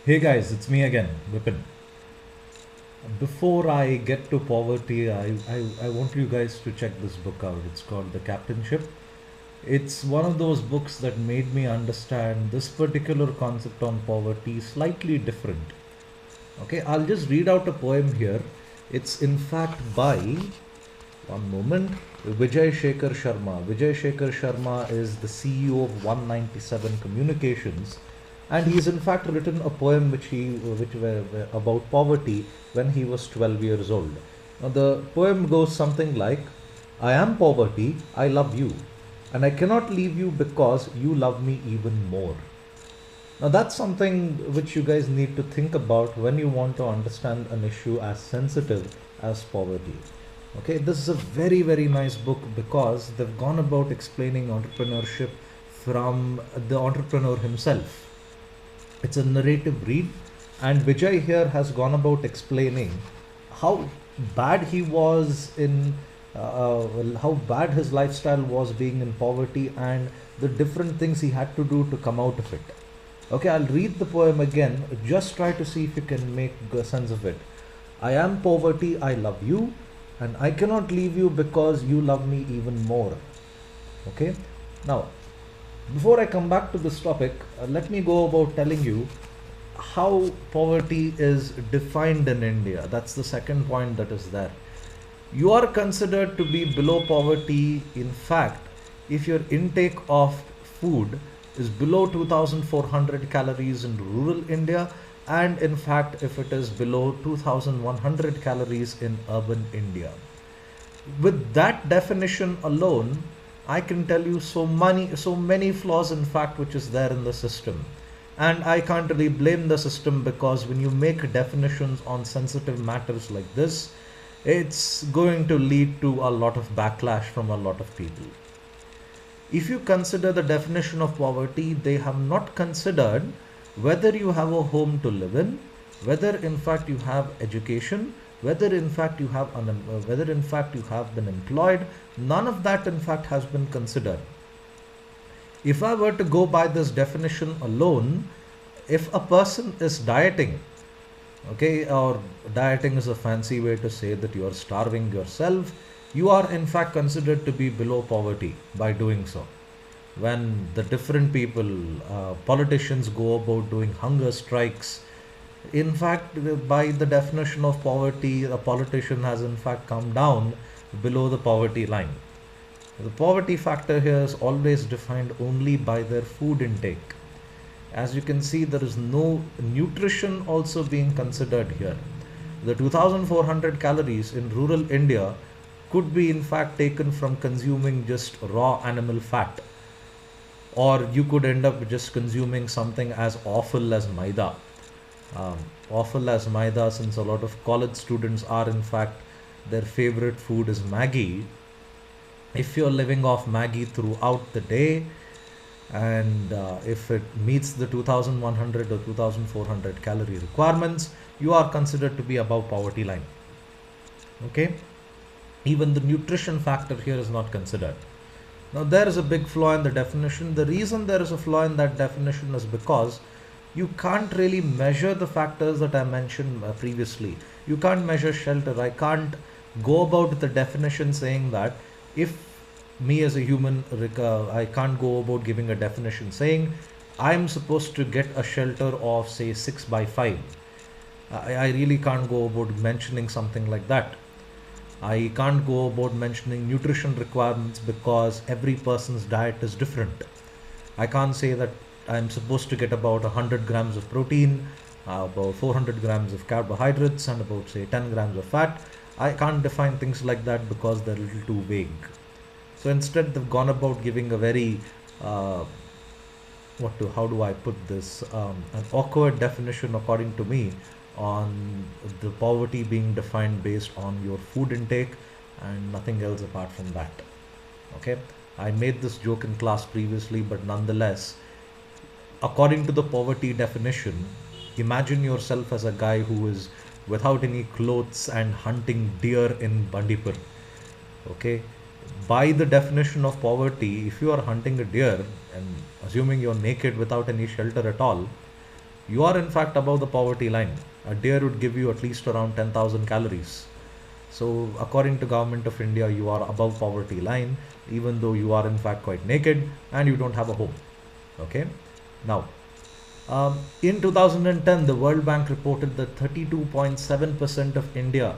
Hey guys, it's me again, Vipin. Before I get to poverty, I want you guys to check this book out. It's called The Captainship. It's one of those books that made me understand this particular concept on poverty slightly different. Okay, I'll just read out a poem here. It's in fact by, one moment, Vijay Shekhar Sharma. Vijay Shekhar Sharma is the CEO of 197 Communications, and he's in fact written a poem which were about poverty when he was 12 years old. Now the poem goes something like, I am poverty, I love you, and I cannot leave you because you love me even more. Now, that's something which you guys need to think about when you want to understand an issue as sensitive as poverty. Okay, this is a very, very nice book because they've gone about explaining entrepreneurship from the entrepreneur himself. It's a narrative read, and Vijay here has gone about explaining how bad he was in how bad his lifestyle was being in poverty and the different things he had to do to come out of it. Okay, I'll read the poem again. Just try to see if you can make sense of it. I am poverty, I love you, and I cannot leave you because you love me even more. Okay, now before I come back to this topic, let me go about telling you how poverty is defined in India. That's the second point that is there. You are considered to be below poverty, in fact, if your intake of food is below 2400 calories in rural India, and in fact, if it is below 2100 calories in urban India. With that definition alone, I can tell you so many flaws in fact which is there in the system. And I can't really blame the system because when you make definitions on sensitive matters like this, it's going to lead to a lot of backlash from a lot of people. If you consider the definition of poverty, they have not considered whether you have a home to live in, whether in fact you have education, whether in fact whether in fact you have been employed. None of that in fact has been considered. If I were to go by this definition alone, if a person is dieting, okay, or dieting is a fancy way to say that you are starving yourself, you are in fact considered to be below poverty by doing so. When the different people, politicians go about doing hunger strikes, in fact, by the definition of poverty, a politician has in fact come down below the poverty line. The poverty factor here is always defined only by their food intake. As you can see, there is no nutrition also being considered here. The 2400 calories in rural India could be in fact taken from consuming just raw animal fat, or you could end up just consuming something as awful as maida. Um, Awful as maida, since a lot of college students are in fact their favorite food is Maggie. If you're living off Maggie throughout the day, and if it meets the 2100 or 2400 calorie requirements, you are considered to be above poverty line. Okay, even the nutrition factor here is not considered. Now there is a big flaw in the definition. The reason there is a flaw in that definition is because you can't really measure the factors that I mentioned previously. You can't measure shelter. I can't go about the definition saying that if me as a human, I can't go about giving a definition saying I'm supposed to get a shelter of say 6 by 5. I really can't go about mentioning something like that. I can't go about mentioning nutrition requirements because every person's diet is different. I can't say that I'm supposed to get about 100 grams of protein, about 400 grams of carbohydrates, and about say 10 grams of fat. I can't define things like that because they're a little too vague. So instead, they've gone about giving a very uh, how do I put this, an awkward definition according to me on the poverty being defined based on your food intake and nothing else apart from that. Okay, I made this joke in class previously, but nonetheless, according to the poverty definition, imagine yourself as a guy who is without any clothes and hunting deer in Bandipur. Okay, by the definition of poverty, if you are hunting a deer and assuming you're naked without any shelter at all, You are in fact above the poverty line. A deer would give you at least around 10,000 calories. So according to Government of India, you are above poverty line, even though you are in fact quite naked and you don't have a home. Okay. Now, in 2010, the World Bank reported that 32.7% of India,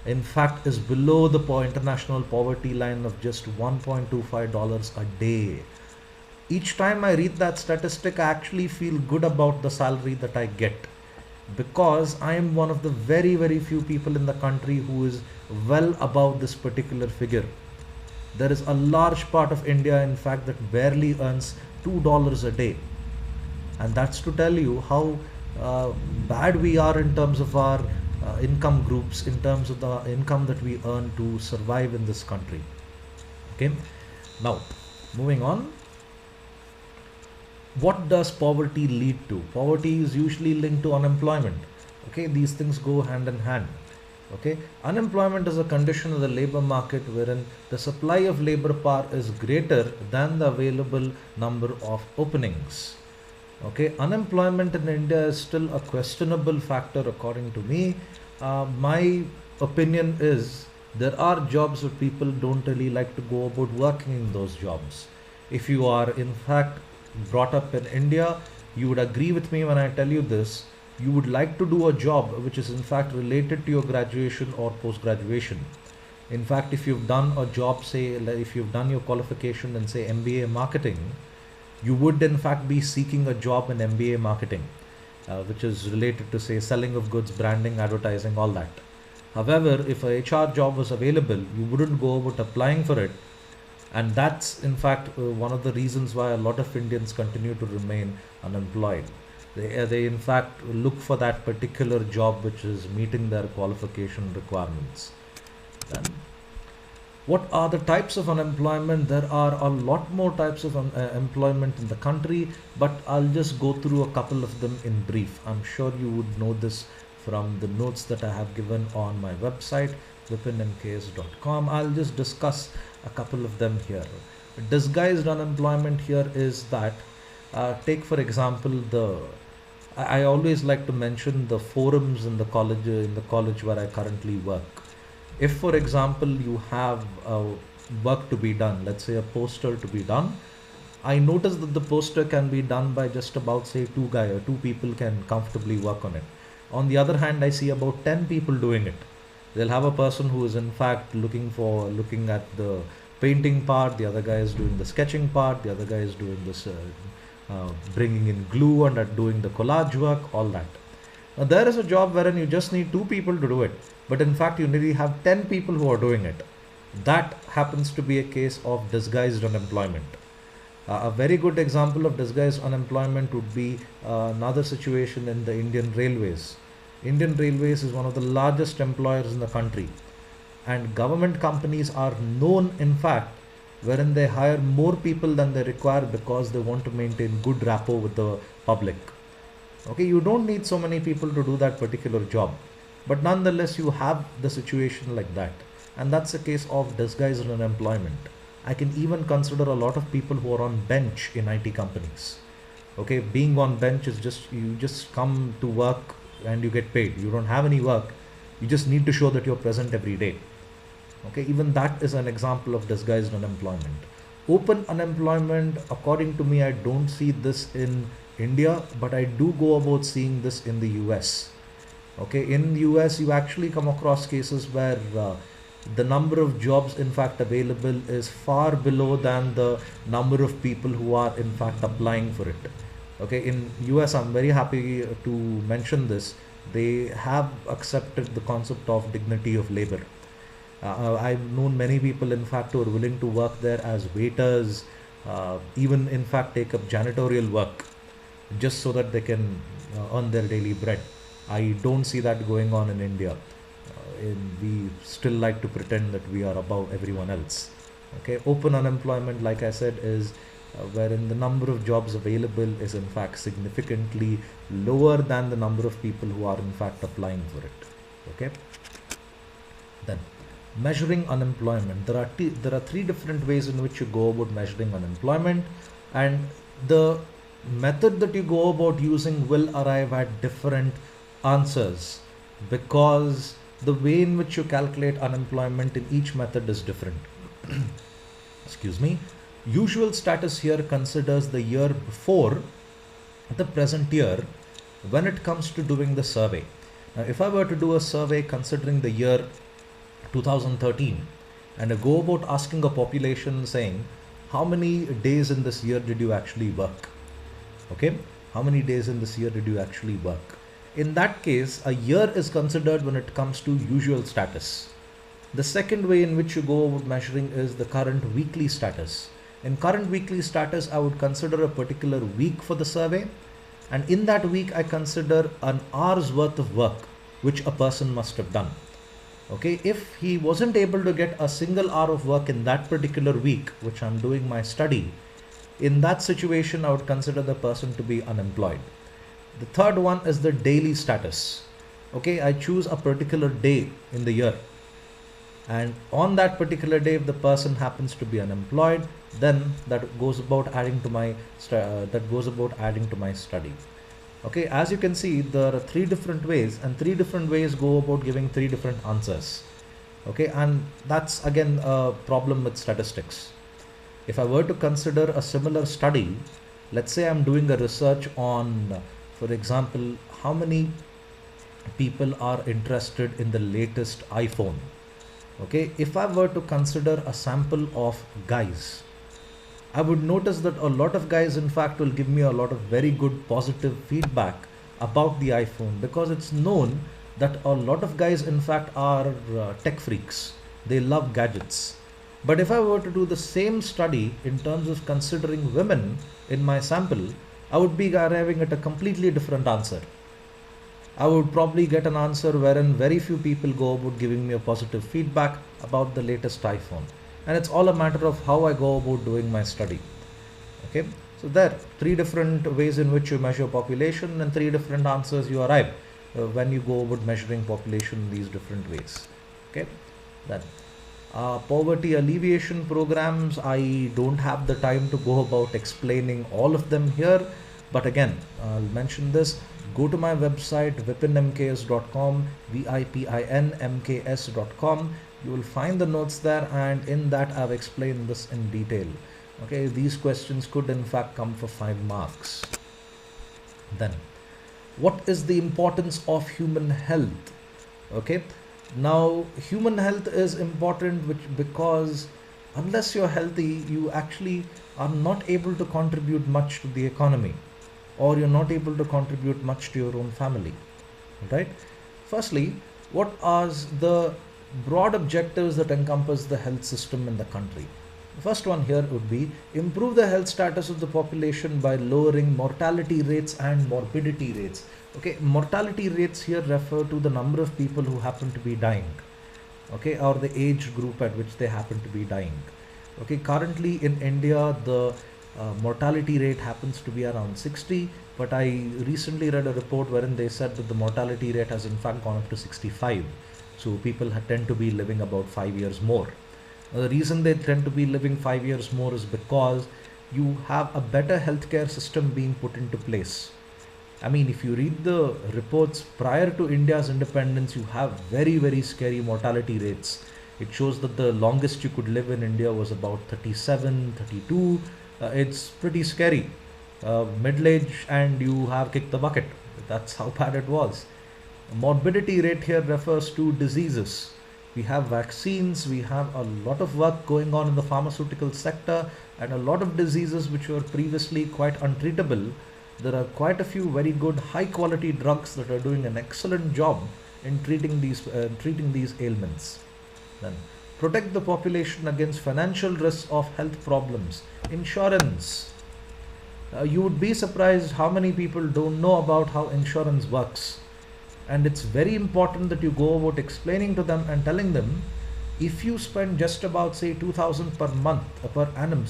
in fact, is below the international poverty line of just $1.25 a day. Each time I read that statistic, I actually feel good about the salary that I get, because I am one of the very, very few people in the country who is well above this particular figure. There is a large part of India, in fact, that barely earns $2 a day. And that's to tell you how bad we are in terms of our income groups, in terms of the income that we earn to survive in this country. Okay, now moving on. What does poverty lead to? Poverty is usually linked to unemployment. Okay, these things go hand in hand. Okay, unemployment is a condition of the labor market wherein the supply of labor power is greater than the available number of openings. Okay, unemployment in India is still a questionable factor according to me. My opinion is there are jobs that people don't really like to go about working in those jobs. If you are in fact brought up in India, you would agree with me when I tell you this. You would like to do a job which is in fact related to your graduation or post graduation. In fact, if you've done a job, say if you've done your qualification in say MBA marketing, you would in fact be seeking a job in MBA marketing, which is related to say selling of goods, branding, advertising, all that. However, if a HR job was available, you wouldn't go about applying for it. And that's in fact one of the reasons why a lot of Indians continue to remain unemployed. They in fact look for that particular job which is meeting their qualification requirements. Then, what are the types of unemployment? There are a lot more types of employment in the country, but I'll just go through a couple of them in brief. I'm sure you would know this from the notes that I have given on my website, vipinmks.com. I'll just discuss a couple of them here. Disguised unemployment here is that, take for example I always like to mention the forums in the college where I currently work. If for example you have work to be done, let's say a poster to be done, I notice that the poster can be done by just about say two people can comfortably work on it. On the other hand, I see about 10 people doing it. They'll have a person who is in fact looking at the painting part, the other guy is doing the sketching part, the other guy is doing this bringing in glue and doing the collage work, all that. Now there is a job wherein you just need 2 people to do it, but in fact you nearly have 10 people who are doing it. That happens to be a case of disguised unemployment. A very good example of disguised unemployment would be another situation in the Indian Railways. Indian Railways is one of the largest employers in the country, and government companies are known in fact wherein they hire more people than they require because they want to maintain good rapport with the public. Okay, you don't need so many people to do that particular job, but nonetheless you have the situation like that, and that's a case of disguised unemployment. I can even consider a lot of people who are on bench in IT companies. Okay, being on bench is just, you just come to work and you get paid. You don't have any work. You just need to show that you're present every day. Okay, even that is an example of disguised unemployment. Open unemployment, according to me, I don't see this in India, but I do go about seeing this in the US. Okay, in the US, you actually come across cases where the number of jobs in fact available is far below than the number of people who are in fact applying for it. Okay, in US, I'm very happy to mention this. They have accepted the concept of dignity of labor. I've known many people in fact who are willing to work there as waiters, even in fact take up janitorial work just so that they can earn their daily bread. I don't see that going on in India. We still like to pretend that we are above everyone else. Okay, open unemployment, like I said, is wherein the number of jobs available is in fact significantly lower than the number of people who are in fact applying for it. Okay, then measuring unemployment. There are 3 different ways in which you go about measuring unemployment, and the method that you go about using will arrive at different answers, because the way in which you calculate unemployment in each method is different. Excuse me. Usual status here considers the year before the present year when it comes to doing the survey. Now, if I were to do a survey considering the year 2013 and I go about asking a population saying, how many days in this year did you actually work? Okay, how many days in this year did you actually work? In that case, a year is considered when it comes to usual status. The second way in which you go about measuring is the current weekly status. In current weekly status, I would consider a particular week for the survey, and in that week I consider an hour's worth of work which a person must have done. Okay, if he wasn't able to get a single hour of work in that particular week which I'm doing my study, in that situation I would consider the person to be unemployed. The third one is the daily status. Okay, I choose a particular day in the year, and on that particular day if the person happens to be unemployed, then that goes about adding to my study. Okay, as you can see, there are three different ways, and three different ways go about giving three different answers. Okay, and that's again a problem with statistics. If I were to consider a similar study, let's say I'm doing a research on, for example, how many people are interested in the latest iPhone. Okay, if I were to consider a sample of guys, I would notice that a lot of guys in fact will give me a lot of very good positive feedback about the iPhone, because it's known that a lot of guys in fact are tech freaks. They love gadgets. But if I were to do the same study in terms of considering women in my sample, I would be arriving at a completely different answer. I would probably get an answer wherein very few people go about giving me a positive feedback about the latest iPhone. And it's all a matter of how I go about doing my study. Okay, so there are three different ways in which you measure population and three different answers you arrive when you go about measuring population in these different ways. Okay, then poverty alleviation programs, I don't have the time to go about explaining all of them here, but again I'll mention this. Go to my website vipinmks.com, vipinmks.com. You will find the notes there, and in that I've explained this in detail. Okay, these questions could in fact come for 5 marks. Then, what is the importance of human health? Okay, now human health is important because unless you're healthy, you actually are not able to contribute much to the economy, or you're not able to contribute much to your own family, right? Firstly, what are the broad objectives that encompass the health system in the country? The first one here would be improve the health status of the population by lowering mortality rates and morbidity rates. Okay, mortality rates here refer to the number of people who happen to be dying, okay, or the age group at which they happen to be dying. Okay, currently in India, the mortality rate happens to be around 60, but I recently read a report wherein they said that the mortality rate has in fact gone up to 65. So people tend to be living about 5 years more. The reason they tend to be living 5 years more is because you have a better healthcare system being put into place. I mean, if you read the reports prior to India's independence, you have very, very scary mortality rates. It shows that the longest you could live in India was about 37, 32. It's pretty scary. Middle age and you have kicked the bucket. That's how bad it was. Morbidity rate here refers to diseases. We have vaccines, we have a lot of work going on in the pharmaceutical sector, and a lot of diseases which were previously quite untreatable. There are quite a few very good high quality drugs that are doing an excellent job in treating these ailments. Then protect the population against financial risks of health problems. Insurance. You would be surprised how many people don't know about how insurance works. And it's very important that you go about explaining to them and telling them, if you spend just about say 2,000 per annum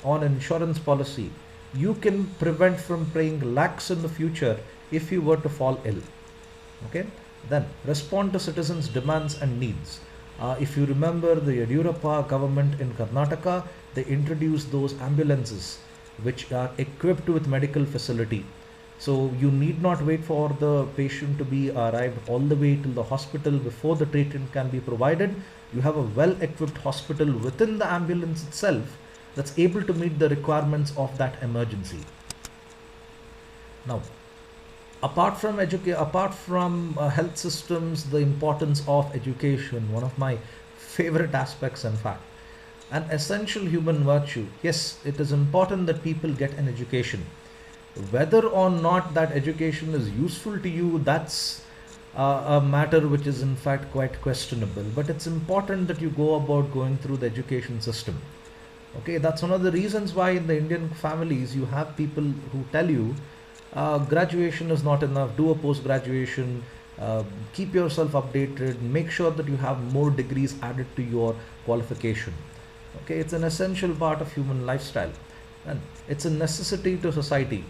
on an insurance policy, you can prevent from paying lakhs in the future if you were to fall ill. Okay, then respond to citizens' demands and needs. If you remember the Yadurappa government in Karnataka, they introduced those ambulances. which are equipped with medical facility. So you need not wait for the patient to be arrived all the way till the hospital before the treatment can be provided. You have a well-equipped hospital within the ambulance itself that's able to meet the requirements of that emergency. Now, apart from health systems, the importance of education, one of my favorite aspects, in fact, an essential human virtue. Yes, it is important that people get an education. Whether or not that education is useful to you, that's a matter which is in fact quite questionable. But it's important that you go about going through the education system. Okay, that's one of the reasons why in the Indian families you have people who tell you graduation is not enough, do a post graduation, keep yourself updated, make sure that you have more degrees added to your qualification. Okay, it's an essential part of human lifestyle, and it's a necessity to society,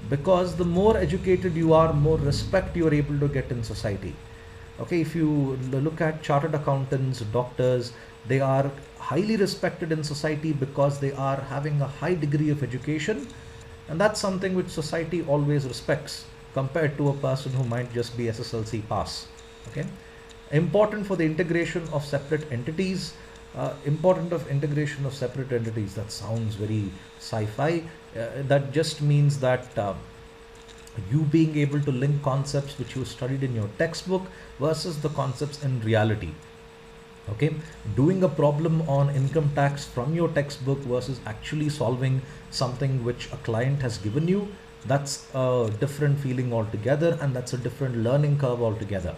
because the more educated you are, more respect you are able to get in society. Okay, if you look at chartered accountants, doctors, they are highly respected in society because they are having a high degree of education, and that's something which society always respects compared to a person who might just be SSLC pass. Okay, important for the integration of separate entities. That sounds very sci-fi. That just means that you being able to link concepts which you studied in your textbook versus the concepts in reality. Okay, doing a problem on income tax from your textbook versus actually solving something which a client has given you, that's a different feeling altogether, and that's a different learning curve altogether.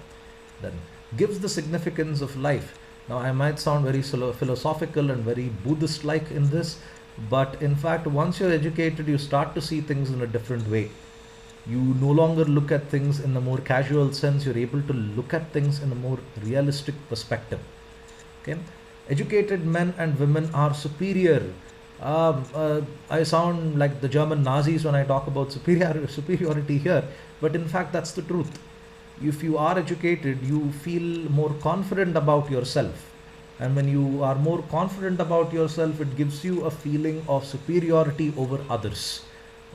Then gives the significance of life. Now, I might sound very philosophical and very Buddhist like in this, but in fact, once you're educated, you start to see things in a different way. You no longer look at things in a more casual sense, you're able to look at things in a more realistic perspective. Okay, educated men and women are superior. I sound like the German Nazis when I talk about superiority here, but in fact, that's the truth. If you are educated, you feel more confident about yourself, and when you are more confident about yourself, it gives you a feeling of superiority over others.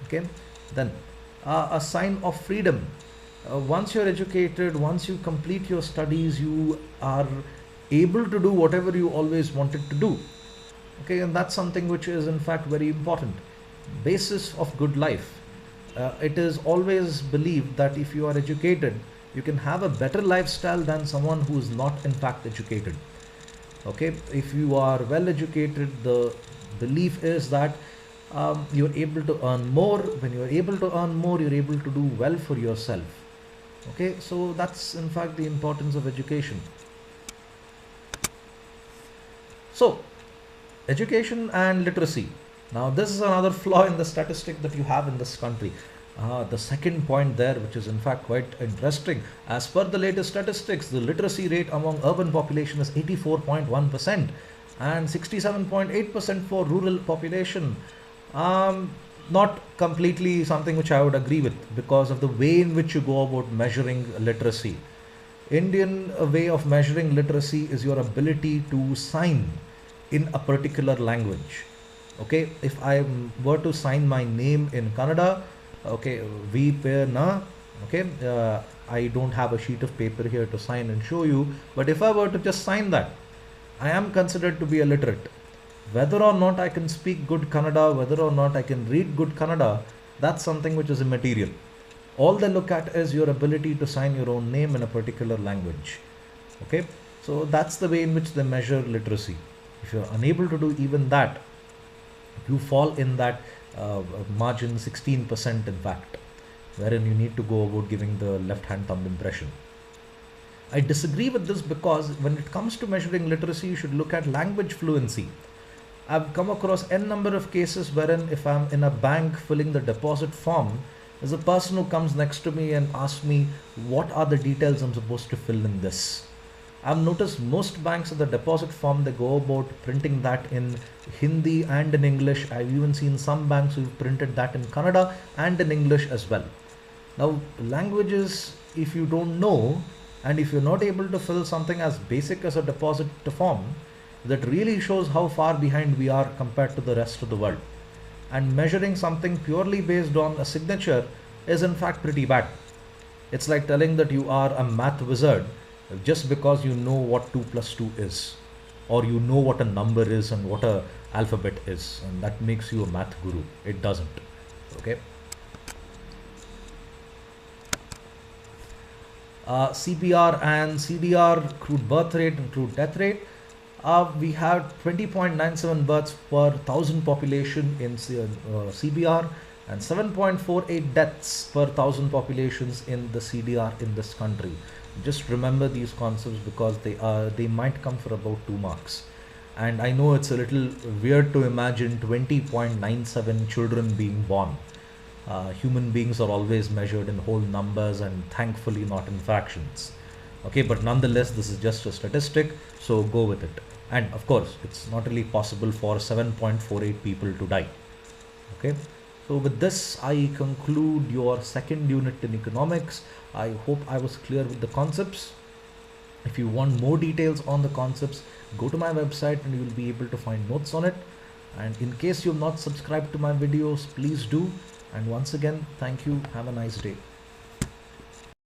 Okay, then a sign of freedom. Once you're educated, once you complete your studies, you are able to do whatever you always wanted to do. Okay, and that's something which is in fact very important. Basis of good life. It is always believed that if you are educated, you can have a better lifestyle than someone who is not in fact educated. Okay, if you are well educated, the belief is that you're able to earn more. When you're able to earn more, you're able to do well for yourself. Okay, so that's in fact the importance of education. So, education and literacy. Now, this is another flaw in the statistic that you have in this country. The second point there, which is in fact quite interesting, as per the latest statistics, the literacy rate among urban population is 84.1% and 67.8% for rural population. Not completely something which I would agree with, because of the way in which you go about measuring literacy. Indian way of measuring literacy is your ability to sign in a particular language. Okay, if I were to sign my name in Kannada, okay, V pe na, okay, I don't have a sheet of paper here to sign and show you, but if I were to just sign that, I am considered to be illiterate. Whether or not I can speak good Kannada, whether or not I can read good Kannada, that's something which is immaterial. All they look at is your ability to sign your own name in a particular language. Okay, so that's the way in which they measure literacy. If you're unable to do even that, you fall in that margin 16% in fact, wherein you need to go about giving the left hand thumb impression. I disagree with this, because when it comes to measuring literacy, you should look at language fluency. I've come across n number of cases wherein if I'm in a bank filling the deposit form, there's a person who comes next to me and asks me what are the details I'm supposed to fill in this. I've noticed most banks at the deposit form, they go about printing that in Hindi and in English. I've even seen some banks who've printed that in Kannada and in English as well. Now, languages, if you don't know, and if you're not able to fill something as basic as a deposit form, that really shows how far behind we are compared to the rest of the world. And measuring something purely based on a signature is in fact pretty bad. It's like telling that you are a math wizard just because you know what 2 plus 2 is, or you know what a number is and what a alphabet is, and that makes you a math guru. It doesn't. Okay. CBR and CDR, crude birth rate and crude death rate. We have 20.97 births per thousand population in CBR and 7.48 deaths per thousand populations in the CDR in this country. Just remember these concepts because they might come for about 2 marks. And I know it's a little weird to imagine 20.97 children being born. Human beings are always measured in whole numbers and thankfully not in fractions. Okay, but nonetheless, this is just a statistic, so go with it. And of course, it's not really possible for 7.48 people to die. Okay, so with this, I conclude your second unit in economics. I hope I was clear with the concepts. If you want more details on the concepts, go to my website and you will be able to find notes on it. And in case you have not subscribed to my videos, please do. And once again, thank you. Have a nice day.